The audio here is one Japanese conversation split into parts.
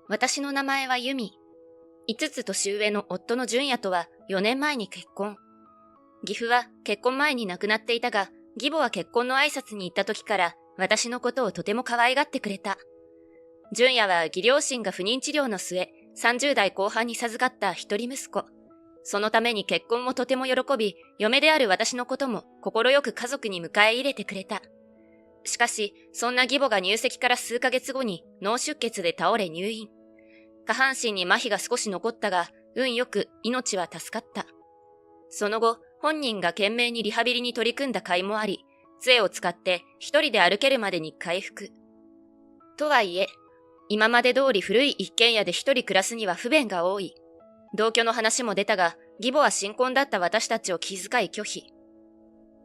私の名前はユミ。5つ年上の夫の純也とは4年前に結婚。義父は結婚前に亡くなっていたが、義母は結婚の挨拶に行った時から私のことをとても可愛がってくれた。純也は義両親が不妊治療の末、30代後半に授かった一人息子。そのために結婚をとても喜び、嫁である私のことも快く家族に迎え入れてくれた。しかし、そんな義母が入籍から数ヶ月後に脳出血で倒れ入院。下半身に麻痺が少し残ったが、運よく命は助かった。その後、本人が懸命にリハビリに取り組んだ甲斐もあり、杖を使って一人で歩けるまでに回復。とはいえ、今まで通り古い一軒家で一人暮らすには不便が多い。同居の話も出たが、義母は新婚だった私たちを気遣い拒否。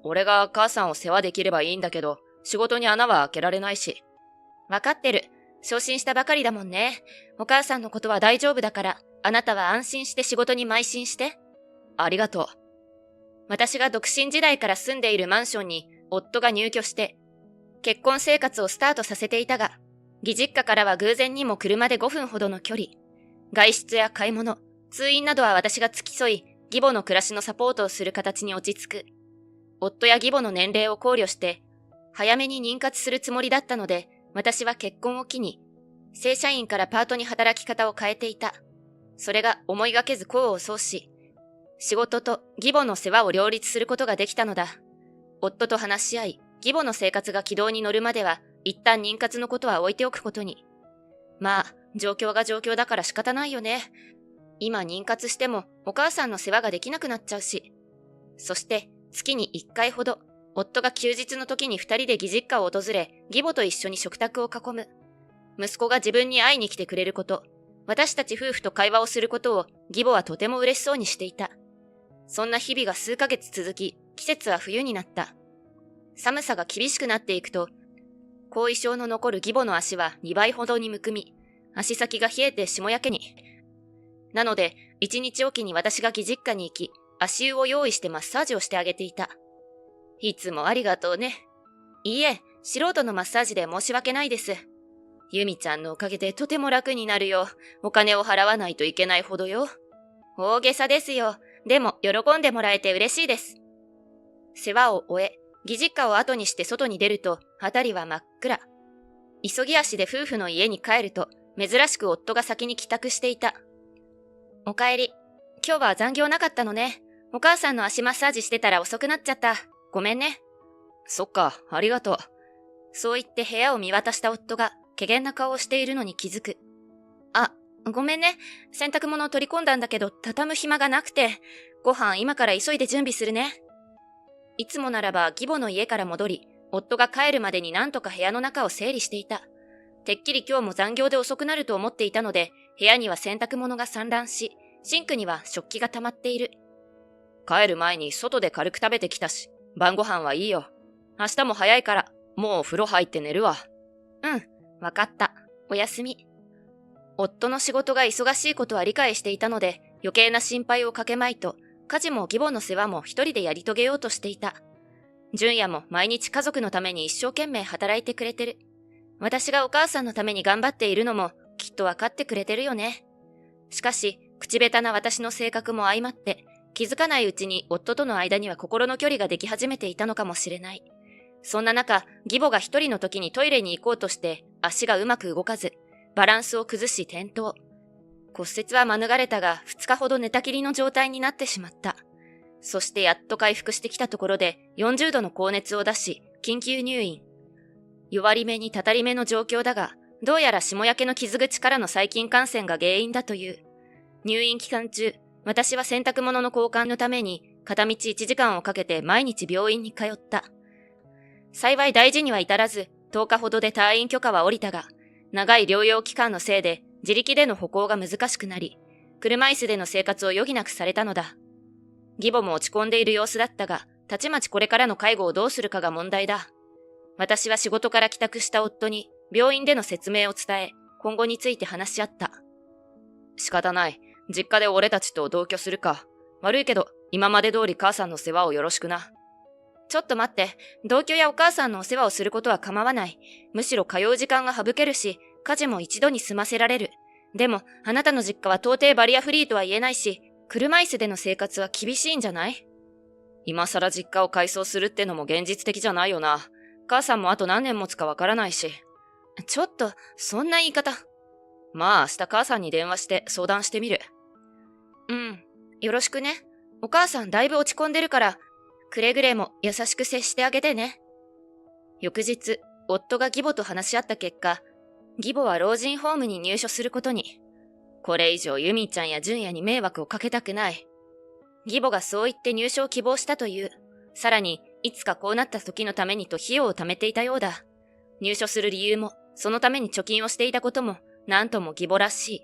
俺が母さんを世話できればいいんだけど、仕事に穴は開けられないし。わかってる。昇進したばかりだもんね。お母さんのことは大丈夫だから、あなたは安心して仕事に邁進して。ありがとう。私が独身時代から住んでいるマンションに夫が入居して、結婚生活をスタートさせていたが、義実家からは偶然にも車で5分ほどの距離。外出や買い物、通院などは私が付き添い、義母の暮らしのサポートをする形に落ち着く。夫や義母の年齢を考慮して、早めに妊活するつもりだったので、私は結婚を機に、正社員からパートに働き方を変えていた。それが思いがけず功を奏し、仕事と義母の世話を両立することができたのだ。夫と話し合い、義母の生活が軌道に乗るまでは、一旦妊活のことは置いておくことに。まあ、状況が状況だから仕方ないよね。今妊活してもお母さんの世話ができなくなっちゃうし。そして、月に1回ほど、夫が休日の時に2人で義実家を訪れ、義母と一緒に食卓を囲む。息子が自分に会いに来てくれること、私たち夫婦と会話をすることを義母はとても嬉しそうにしていた。そんな日々が数ヶ月続き、季節は冬になった。寒さが厳しくなっていくと、後遺症の残る義母の足は2倍ほどにむくみ、足先が冷えて霜焼けに。なので、1日おきに私が義実家に行き、足湯を用意してマッサージをしてあげていた。いつもありがとうね。いいえ、素人のマッサージで申し訳ないです。ユミちゃんのおかげでとても楽になるよ。お金を払わないといけないほどよ。大げさですよ。でも喜んでもらえて嬉しいです。世話を終え、義実家を後にして外に出ると、辺りは真っ暗。急ぎ足で夫婦の家に帰ると、珍しく夫が先に帰宅していた。おかえり。今日は残業なかったのね。お母さんの足マッサージしてたら遅くなっちゃった。ごめんね。そっか、ありがとう。そう言って部屋を見渡した夫が、怪訝な顔をしているのに気づく。あ、ごめんね。洗濯物を取り込んだんだけど、畳む暇がなくて。ご飯今から急いで準備するね。いつもならば義母の家から戻り、夫が帰るまでに何とか部屋の中を整理していた。てっきり今日も残業で遅くなると思っていたので、部屋には洗濯物が散乱し、シンクには食器が溜まっている。帰る前に外で軽く食べてきたし、晩ご飯はいいよ。明日も早いから、もう風呂入って寝るわ。うん、わかった。おやすみ。夫の仕事が忙しいことは理解していたので、余計な心配をかけまいと、家事も義母の世話も一人でやり遂げようとしていた。純也も毎日家族のために一生懸命働いてくれてる。私がお母さんのために頑張っているのもきっとわかってくれてるよね。しかし、口下手な私の性格も相まって、気づかないうちに夫との間には心の距離ができ始めていたのかもしれない。そんな中、義母が一人の時にトイレに行こうとして足がうまく動かず、バランスを崩し転倒。骨折は免れたが2日ほど寝たきりの状態になってしまった。そしてやっと回復してきたところで40度の高熱を出し、緊急入院。弱り目にたたり目の状況だが、どうやら霜焼けの傷口からの細菌感染が原因だという。入院期間中、私は洗濯物の交換のために片道1時間をかけて毎日病院に通った。幸い大事には至らず、10日ほどで退院許可は下りたが、長い療養期間のせいで自力での歩行が難しくなり、車椅子での生活を余儀なくされたのだ。義母も落ち込んでいる様子だったが、たちまちこれからの介護をどうするかが問題だ。私は仕事から帰宅した夫に病院での説明を伝え、今後について話し合った。仕方ない。実家で俺たちと同居するか。悪いけど、今まで通り母さんの世話をよろしくな。ちょっと待って。同居やお母さんのお世話をすることは構わない。むしろ通う時間が省けるし、家事も一度に済ませられる。でも、あなたの実家は到底バリアフリーとは言えないし、車椅子での生活は厳しいんじゃない？今更実家を改装するってのも現実的じゃないよな。母さんもあと何年持つかわからないし。ちょっと、そんな言い方。まあ明日母さんに電話して相談してみる。うん、よろしくね。お母さんだいぶ落ち込んでるから、くれぐれも優しく接してあげてね。翌日、夫が義母と話し合った結果、義母は老人ホームに入所することに。これ以上ユミちゃんや純也に迷惑をかけたくない。義母がそう言って入所を希望したという。さらに、いつかこうなった時のためにと費用を貯めていたようだ。入所する理由も、そのために貯金をしていたことも、なんとも義母らしい。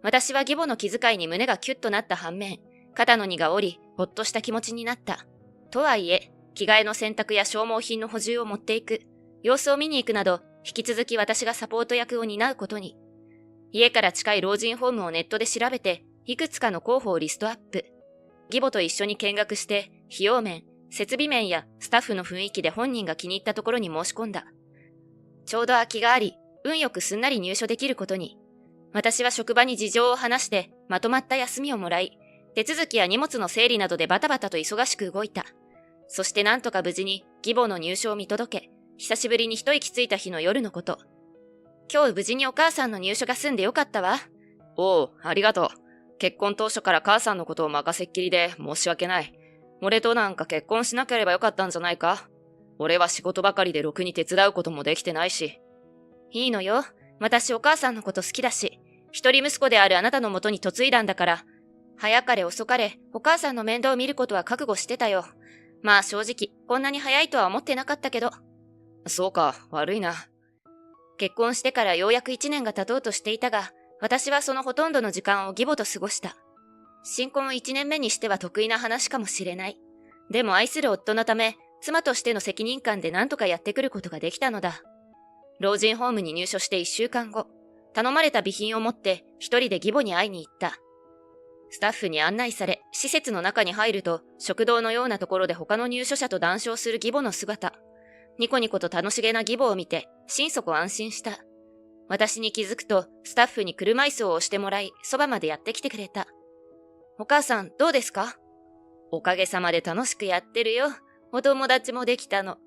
私は義母の気遣いに胸がキュッとなった反面、肩の荷が下り、ほっとした気持ちになった。とはいえ、着替えの洗濯や消耗品の補充を持っていく、様子を見に行くなど、引き続き私がサポート役を担うことに。家から近い老人ホームをネットで調べて、いくつかの候補をリストアップ。義母と一緒に見学して、費用面、設備面やスタッフの雰囲気で本人が気に入ったところに申し込んだ。ちょうど空きがあり、運よくすんなり入所できることに。私は職場に事情を話してまとまった休みをもらい、手続きや荷物の整理などでバタバタと忙しく動いた。そしてなんとか無事に義母の入所を見届け、久しぶりに一息ついた日の夜のこと。今日無事にお母さんの入所が済んでよかったわ。おう、ありがとう。結婚当初から母さんのことを任せっきりで申し訳ない。俺となんか結婚しなければよかったんじゃないか。俺は仕事ばかりでろくに手伝うこともできてないし。いいのよ。私お母さんのこと好きだし、一人息子であるあなたのもとに嫁いだんだから、早かれ遅かれお母さんの面倒を見ることは覚悟してたよ。まあ正直、こんなに早いとは思ってなかったけど。そうか、悪いな。結婚してからようやく1年が経とうとしていたが、私はそのほとんどの時間を義母と過ごした。新婚1年目にしては得意な話かもしれない。でも愛する夫のため、妻としての責任感で何とかやってくることができたのだ。老人ホームに入所して1週間後、頼まれた備品を持って一人で義母に会いに行った。スタッフに案内され、施設の中に入ると、食堂のようなところで他の入所者と談笑する義母の姿。ニコニコと楽しげな義母を見て、心底安心した。私に気づくと、スタッフに車椅子を押してもらい、そばまでやってきてくれた。お母さん、どうですか？おかげさまで楽しくやってるよ。お友達もできたの。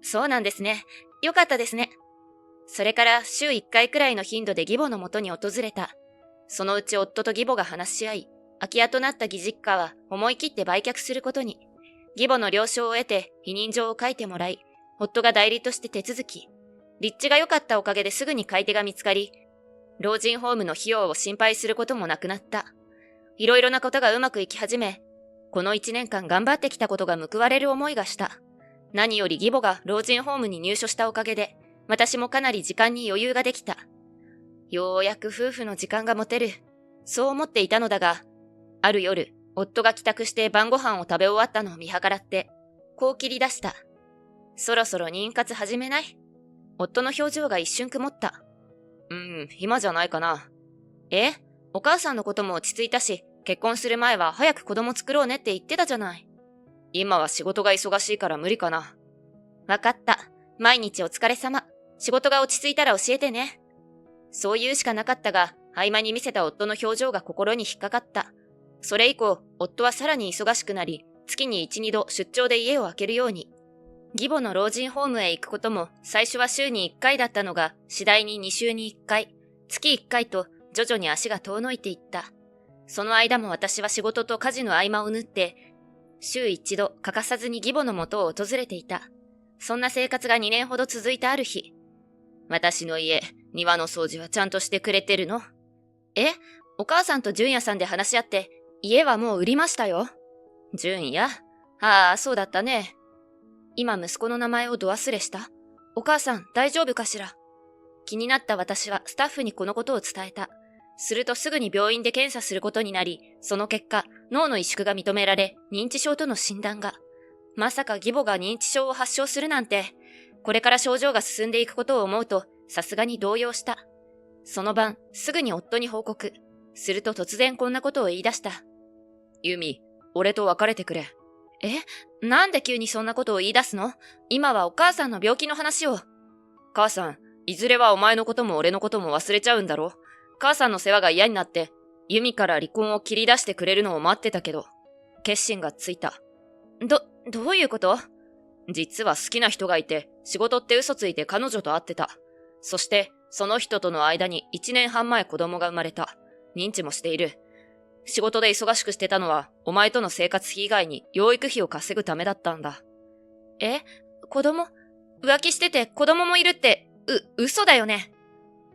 そうなんですね。よかったですね。それから週1回くらいの頻度で義母の元に訪れた。そのうち夫と義母が話し合い、空き家となった義実家は思い切って売却することに。義母の了承を得て委任状を書いてもらい、夫が代理として手続き。立地が良かったおかげですぐに買い手が見つかり、老人ホームの費用を心配することもなくなった。いろいろなことがうまくいき始め、この1年間頑張ってきたことが報われる思いがした。何より義母が老人ホームに入所したおかげで、私もかなり時間に余裕ができた。ようやく夫婦の時間が持てる。そう思っていたのだが、ある夜、夫が帰宅して晩ご飯を食べ終わったのを見計らって、こう切り出した。そろそろ妊活始めない？夫の表情が一瞬曇った。今じゃないかな。え？お母さんのことも落ち着いたし、結婚する前は早く子供作ろうねって言ってたじゃない。今は仕事が忙しいから無理かな。わかった。毎日お疲れ様。仕事が落ち着いたら教えてね。そう言うしかなかったが、合間に見せた夫の表情が心に引っかかった。それ以降、夫はさらに忙しくなり、月に1、2度出張で家を空けるように。義母の老人ホームへ行くことも最初は週に1回だったのが、次第に2週に1回、月1回と徐々に足が遠のいていった。その間も私は仕事と家事の合間を縫って、週1度欠かさずに義母の元を訪れていた。そんな生活が2年ほど続いたある日。私の家、庭の掃除はちゃんとしてくれてるの？え？お母さんと純也さんで話し合って、家はもう売りましたよ。純也？ああ、そうだったね。今息子の名前をど忘れした？お母さん、大丈夫かしら？気になった私はスタッフにこのことを伝えた。するとすぐに病院で検査することになり、その結果、脳の萎縮が認められ、認知症との診断が。まさか義母が認知症を発症するなんて、これから症状が進んでいくことを思うと、さすがに動揺した。その晩、すぐに夫に報告。すると突然こんなことを言い出した。ユミ、俺と別れてくれ。え？なんで急にそんなことを言い出すの？今はお母さんの病気の話を。母さん、いずれはお前のことも俺のことも忘れちゃうんだろ。母さんの世話が嫌になって、ユミから離婚を切り出してくれるのを待ってたけど、決心がついた。どういうこと？実は好きな人がいて、仕事って嘘ついて彼女と会ってた。そして、その人との間に1年半前子供が生まれた。認知もしている。仕事で忙しくしてたのは、お前との生活費以外に養育費を稼ぐためだったんだ。子供？浮気してて子供もいるって、嘘だよね。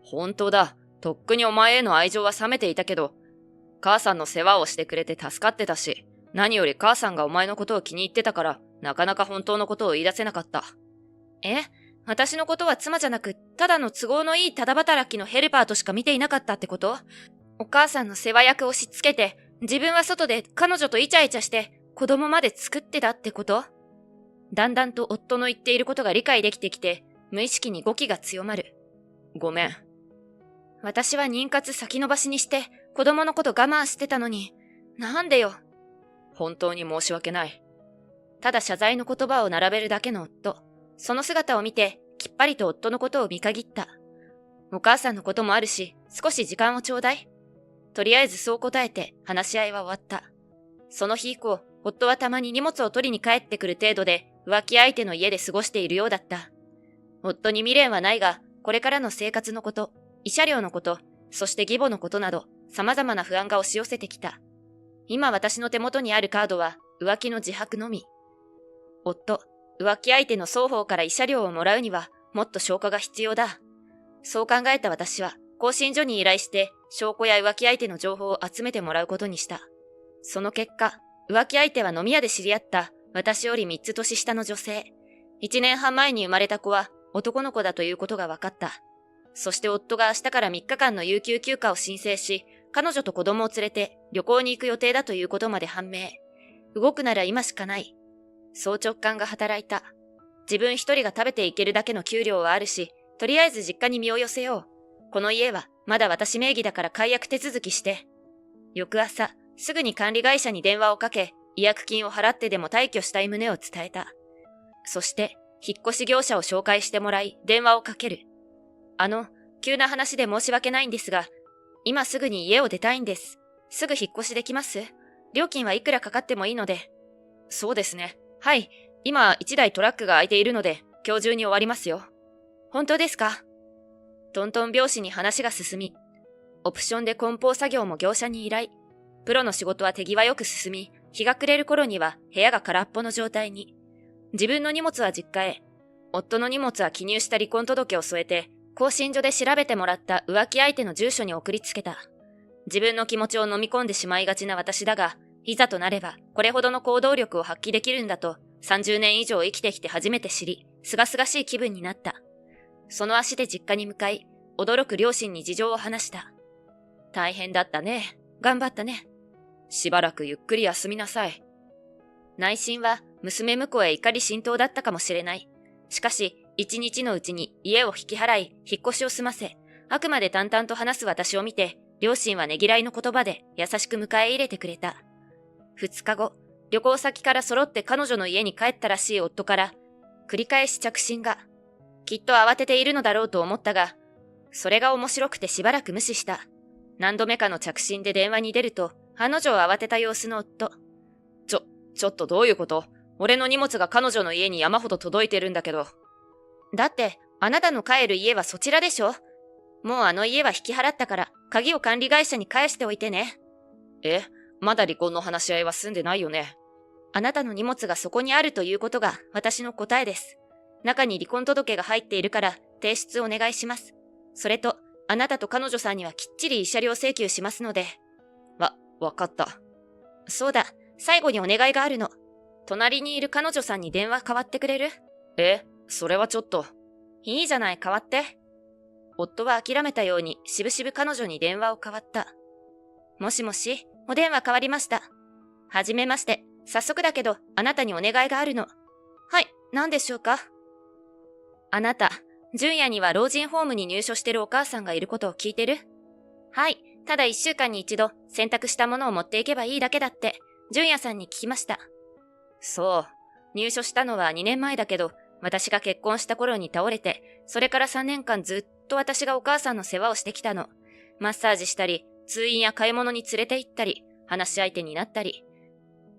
本当だ。とっくにお前への愛情は冷めていたけど、母さんの世話をしてくれて助かってたし、何より母さんがお前のことを気に入ってたから、なかなか本当のことを言い出せなかった。私のことは妻じゃなく、ただの都合のいいただ働きのヘルパーとしか見ていなかったってこと？お母さんの世話役をしつけて、自分は外で彼女とイチャイチャして、子供まで作ってたってこと？だんだんと夫の言っていることが理解できてきて、無意識に語気が強まる。ごめん。私は妊活先延ばしにして、子供のこと我慢してたのに、なんでよ。本当に申し訳ない。ただ謝罪の言葉を並べるだけの夫。その姿を見て、きっぱりと夫のことを見限った。お母さんのこともあるし、少し時間をちょうだい。とりあえずそう答えて話し合いは終わった。その日以降、夫はたまに荷物を取りに帰ってくる程度で浮気相手の家で過ごしているようだった。夫に未練はないが、これからの生活のこと、慰謝料のこと、そして義母のことなど、様々な不安が押し寄せてきた。今私の手元にあるカードは浮気の自白のみ。夫、浮気相手の双方から慰謝料をもらうにはもっと証拠が必要だ。そう考えた私は、更新所に依頼して証拠や浮気相手の情報を集めてもらうことにした。その結果、浮気相手は飲み屋で知り合った私より3つ年下の女性。1年半前に生まれた子は男の子だということが分かった。そして夫が明日から3日間の有給休暇を申請し、彼女と子供を連れて旅行に行く予定だということまで判明。動くなら今しかない。そう直感が働いた。自分一人が食べていけるだけの給料はあるし、とりあえず実家に身を寄せよう。この家はまだ私名義だから解約手続きして。翌朝、すぐに管理会社に電話をかけ、違約金を払ってでも退去したい旨を伝えた。そして、引っ越し業者を紹介してもらい、電話をかける。急な話で申し訳ないんですが、今すぐに家を出たいんです。すぐ引っ越しできます？料金はいくらかかってもいいので。そうですね。はい。今、1台トラックが空いているので、今日中に終わりますよ。本当ですか？トントン拍子に話が進み、オプションで梱包作業も業者に依頼。プロの仕事は手際よく進み、日が暮れる頃には部屋が空っぽの状態に。自分の荷物は実家へ。夫の荷物は記入した離婚届を添えて、更新所で調べてもらった浮気相手の住所に送りつけた。自分の気持ちを飲み込んでしまいがちな私だが、いざとなればこれほどの行動力を発揮できるんだと30年以上生きてきて初めて知り、すがすがしい気分になった。その足で実家に向かい、驚く両親に事情を話した。大変だったね。頑張ったね。しばらくゆっくり休みなさい。内心は娘婿へ怒り心頭だったかもしれない。しかし、一日のうちに家を引き払い、引っ越しを済ませ、あくまで淡々と話す私を見て、両親はねぎらいの言葉で優しく迎え入れてくれた。2日後、旅行先から揃って彼女の家に帰ったらしい夫から、繰り返し着信が。きっと慌てているのだろうと思ったが、それが面白くてしばらく無視した。何度目かの着信で電話に出ると、彼女を慌てた様子の夫。ちょっとどういうこと？俺の荷物が彼女の家に山ほど届いてるんだけど。だって、あなたの帰る家はそちらでしょ？もうあの家は引き払ったから、鍵を管理会社に返しておいてね。まだ離婚の話し合いは済んでないよね。あなたの荷物がそこにあるということが私の答えです。中に離婚届が入っているから提出お願いします。それと、あなたと彼女さんにはきっちり慰謝料請求しますので。わかった。そうだ、最後にお願いがあるの。隣にいる彼女さんに電話代わってくれる？それはちょっと。いいじゃない、代わって。夫は諦めたようにしぶしぶ彼女に電話を代わった。もしもし、お電話代わりました。はじめまして。早速だけど、あなたにお願いがあるの。はい、何でしょうか？あなた、純也には老人ホームに入所してるお母さんがいることを聞いてる？はい、ただ1週間に一度、洗濯したものを持っていけばいいだけだって、純也さんに聞きました。そう、入所したのは2年前だけど、私が結婚した頃に倒れて、それから3年間ずっと私がお母さんの世話をしてきたの。マッサージしたり、通院や買い物に連れて行ったり、話し相手になったり。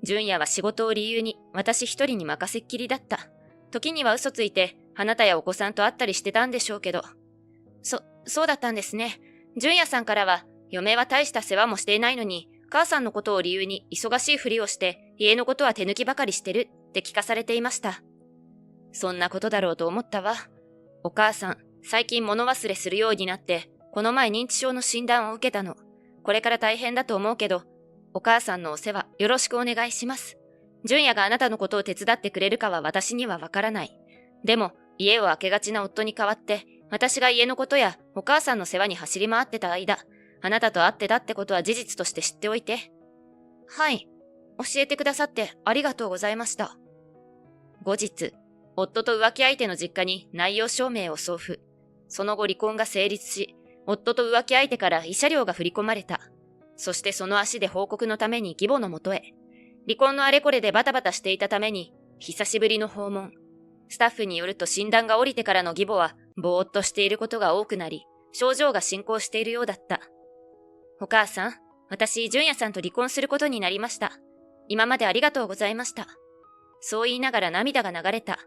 純也は仕事を理由に私一人に任せっきりだった。時には嘘ついて、あなたやお子さんと会ったりしてたんでしょうけど。そうだったんですね。純也さんからは、嫁は大した世話もしていないのに、母さんのことを理由に忙しいふりをして、家のことは手抜きばかりしてるって聞かされていました。そんなことだろうと思ったわ。お母さん、最近物忘れするようになって、この前認知症の診断を受けたの。これから大変だと思うけど、お母さんのお世話よろしくお願いします。純也があなたのことを手伝ってくれるかは私にはわからない。でも、家を空けがちな夫に代わって、私が家のことやお母さんの世話に走り回ってた間、あなたと会ってたってことは事実として知っておいて。はい。教えてくださってありがとうございました。後日、夫と浮気相手の実家に内容証明を送付。その後離婚が成立し、夫と浮気相手から慰謝料が振り込まれた。そしてその足で報告のために義母のもとへ。離婚のあれこれでバタバタしていたために、久しぶりの訪問。スタッフによると診断が下りてからの義母は、ぼーっとしていることが多くなり、症状が進行しているようだった。お母さん、私、純也さんと離婚することになりました。今までありがとうございました。そう言いながら涙が流れた。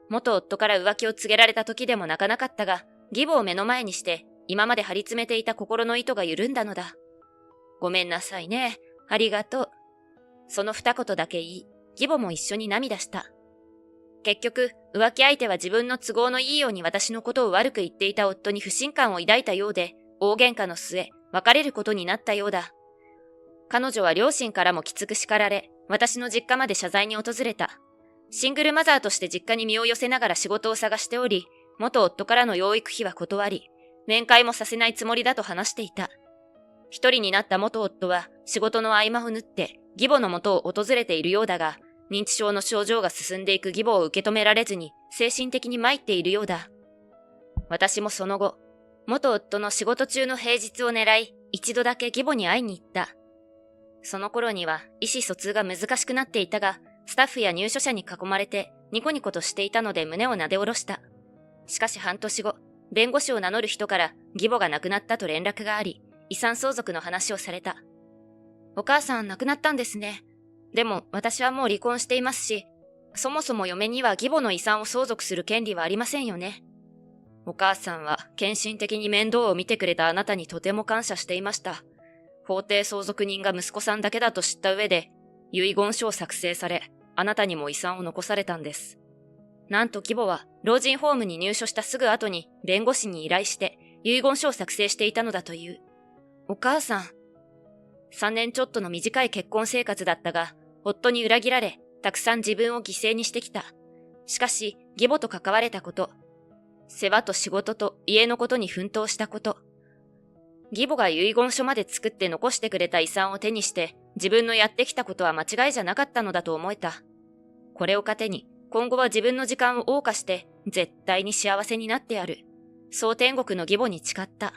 元夫から浮気を告げられた時でも泣かなかったが、義母を目の前にして、今まで張り詰めていた心の糸が緩んだのだ。ごめんなさいね。ありがとう。その二言だけ言い、義母も一緒に涙した。結局、浮気相手は自分の都合のいいように私のことを悪く言っていた夫に不信感を抱いたようで、大喧嘩の末、別れることになったようだ。彼女は両親からもきつく叱られ、私の実家まで謝罪に訪れた。シングルマザーとして実家に身を寄せながら仕事を探しており、元夫からの養育費は断り、面会もさせないつもりだと話していた。一人になった元夫は仕事の合間を縫って義母の元を訪れているようだが、認知症の症状が進んでいく義母を受け止められずに精神的に参っているようだ。私もその後、元夫の仕事中の平日を狙い、一度だけ義母に会いに行った。その頃には意思疎通が難しくなっていたが、スタッフや入所者に囲まれてニコニコとしていたので胸をなで下ろした。しかし半年後、弁護士を名乗る人から義母が亡くなったと連絡があり、遺産相続の話をされた。お母さん亡くなったんですね。でも私はもう離婚していますし、そもそも嫁には義母の遺産を相続する権利はありませんよね。お母さんは献身的に面倒を見てくれたあなたにとても感謝していました。法定相続人が息子さんだけだと知った上で、遺言書を作成され、あなたにも遺産を残されたんです。なんと義母は老人ホームに入所したすぐ後に弁護士に依頼して遺言書を作成していたのだという。お母さん。3年ちょっとの短い結婚生活だったが、夫に裏切られ、たくさん自分を犠牲にしてきた。しかし、義母と関われたこと、世話と仕事と家のことに奮闘したこと、義母が遺言書まで作って残してくれた遺産を手にして、自分のやってきたことは間違いじゃなかったのだと思えた。これを糧に、今後は自分の時間を謳歌して、絶対に幸せになってやる。そう天国の義母に誓った。